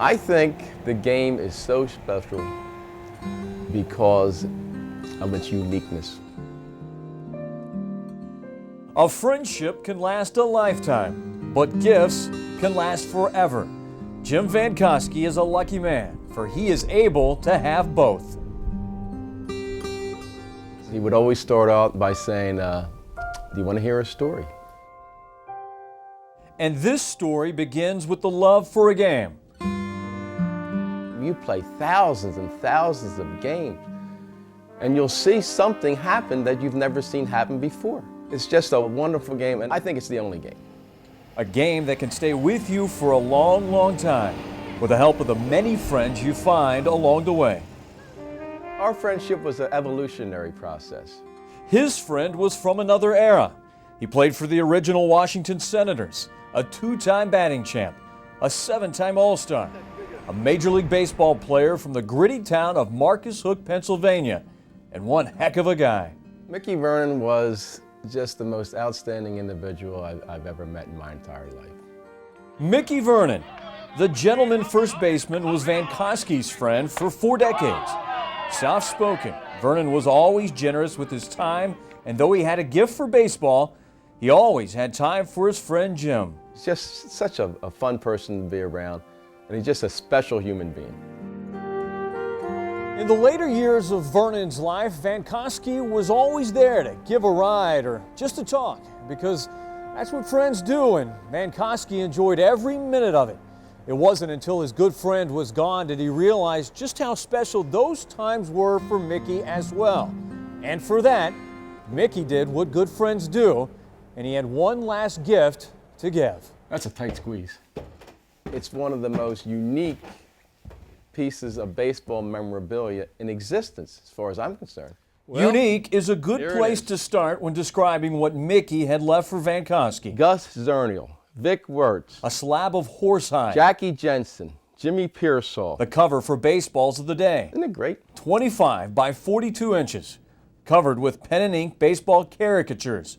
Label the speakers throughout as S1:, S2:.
S1: I think the game is so special because of its uniqueness.
S2: A friendship can last a lifetime, but gifts can last forever. Jim Vankoski is a lucky man, for he is able to have both.
S1: He would always start out by saying, do you want to hear a story?
S2: And this story begins with the love for a game.
S1: You play thousands and thousands of games, and you'll see something happen that you've never seen happen before. It's just a wonderful game, and I think it's the only game.
S2: A game that can stay with you for a long, long time, with the help of the many friends you find along the way.
S1: Our friendship was an evolutionary process.
S2: His friend was from another era. He played for the original Washington Senators, a 2-time batting champ, a 7-time All-Star, a Major League Baseball player from the gritty town of Marcus Hook, Pennsylvania, and one heck of a guy.
S1: Mickey Vernon was just the most outstanding individual I've ever met in my entire life.
S2: Mickey Vernon, the gentleman first baseman, was Vankoski's friend for 4 decades. Soft-spoken, Vernon was always generous with his time, and though he had a gift for baseball, he always had time for his friend Jim.
S1: He's just such a fun person to be around, and he's just a special human being.
S2: In the later years of Vernon's life, Vankoski was always there to give a ride or just to talk, because that's what friends do, and Vankoski enjoyed every minute of it. It wasn't until his good friend was gone that he realized just how special those times were for Mickey as well. And for that, Mickey did what good friends do, and he had one last gift to give.
S1: That's a tight squeeze. It's one of the most unique pieces of baseball memorabilia in existence, as far as I'm concerned. Well,
S2: unique is a good place to start when describing what Mickey had left for Vankoski.
S1: Gus Zernial, Vic Wirtz,
S2: a slab of horsehide,
S1: Jackie Jensen, Jimmy Pearsall.
S2: The cover for baseballs of the day.
S1: Isn't it great?
S2: 25 by 42 inches, covered with pen and ink baseball caricatures,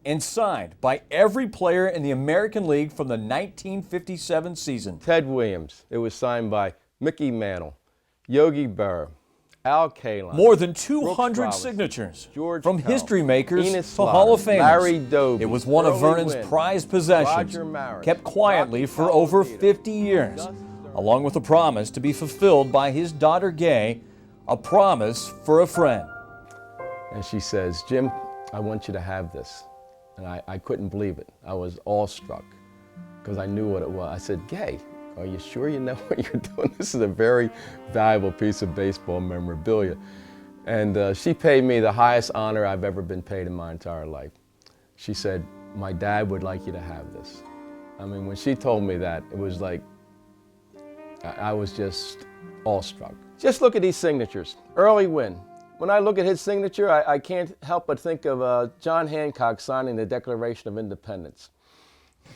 S2: and signed by every player in the American League from the 1957 season.
S1: Ted Williams. It was signed by Mickey Mantle, Yogi Berra, Al Kaline.
S2: More than 200 signatures,
S1: George
S2: from
S1: Pell,
S2: history makers
S1: Enos
S2: to
S1: Slaughter,
S2: Hall of Famers.
S1: Larry Doby,
S2: It was one of
S1: Early
S2: Vernon's
S1: Wynn,
S2: prized possessions,
S1: Roger Maris,
S2: kept quietly for over 50 years, along with a promise to be fulfilled by his daughter Gay, a promise for a friend.
S1: And she says, Jim, I want you to have this. And I couldn't believe it. I was awestruck because I knew what it was. I said, Gay, are you sure you know what you're doing? This is a very valuable piece of baseball memorabilia. And she paid me the highest honor I've ever been paid in my entire life. She said, my dad would like you to have this. I mean, when she told me that, it was like, I was just awestruck. Just look at these signatures. Early Wynn. When I look at his signature, I can't help but think of John Hancock signing the Declaration of Independence.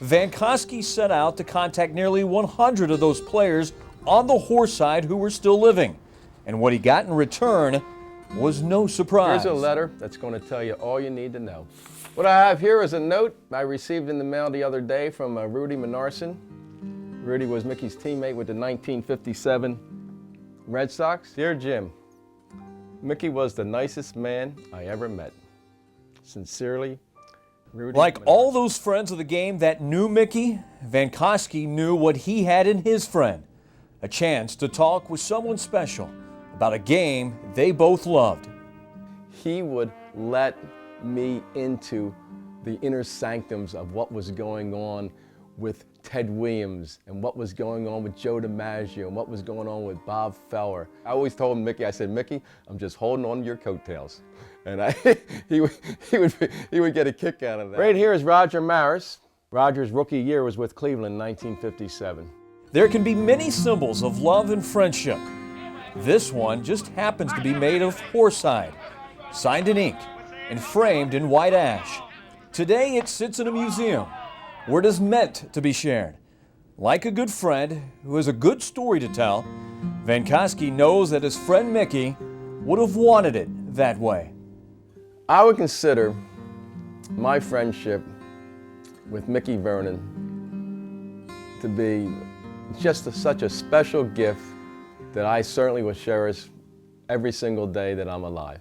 S2: Vankoski set out to contact nearly 100 of those players on the horsehide who were still living. And what he got in return was no surprise.
S1: Here's a letter that's going to tell you all you need to know. What I have here is a note I received in the mail the other day from Rudy Menarson. Rudy was Mickey's teammate with the 1957 Red Sox. Dear Jim, Mickey was the nicest man I ever met. Sincerely, Rudy.
S2: Like all those friends of the game that knew Mickey, Vankoski knew what he had in his friend. A chance to talk with someone special about a game they both loved.
S1: He would let me into the inner sanctums of what was going on with Ted Williams and what was going on with Joe DiMaggio and what was going on with Bob Feller. I always told Mickey, I said, Mickey, I'm just holding on to your coattails. And he would get a kick out of that. Right here is Roger Maris. Roger's rookie year was with Cleveland in 1957.
S2: There can be many symbols of love and friendship. This one just happens to be made of horsehide, signed in ink, and framed in white ash. Today it sits in a museum where it is meant to be shared. Like a good friend who has a good story to tell, Vankoski knows that his friend Mickey would have wanted it that way.
S1: I would consider my friendship with Mickey Vernon to be It's just such a special gift that I certainly will cherish every single day that I'm alive.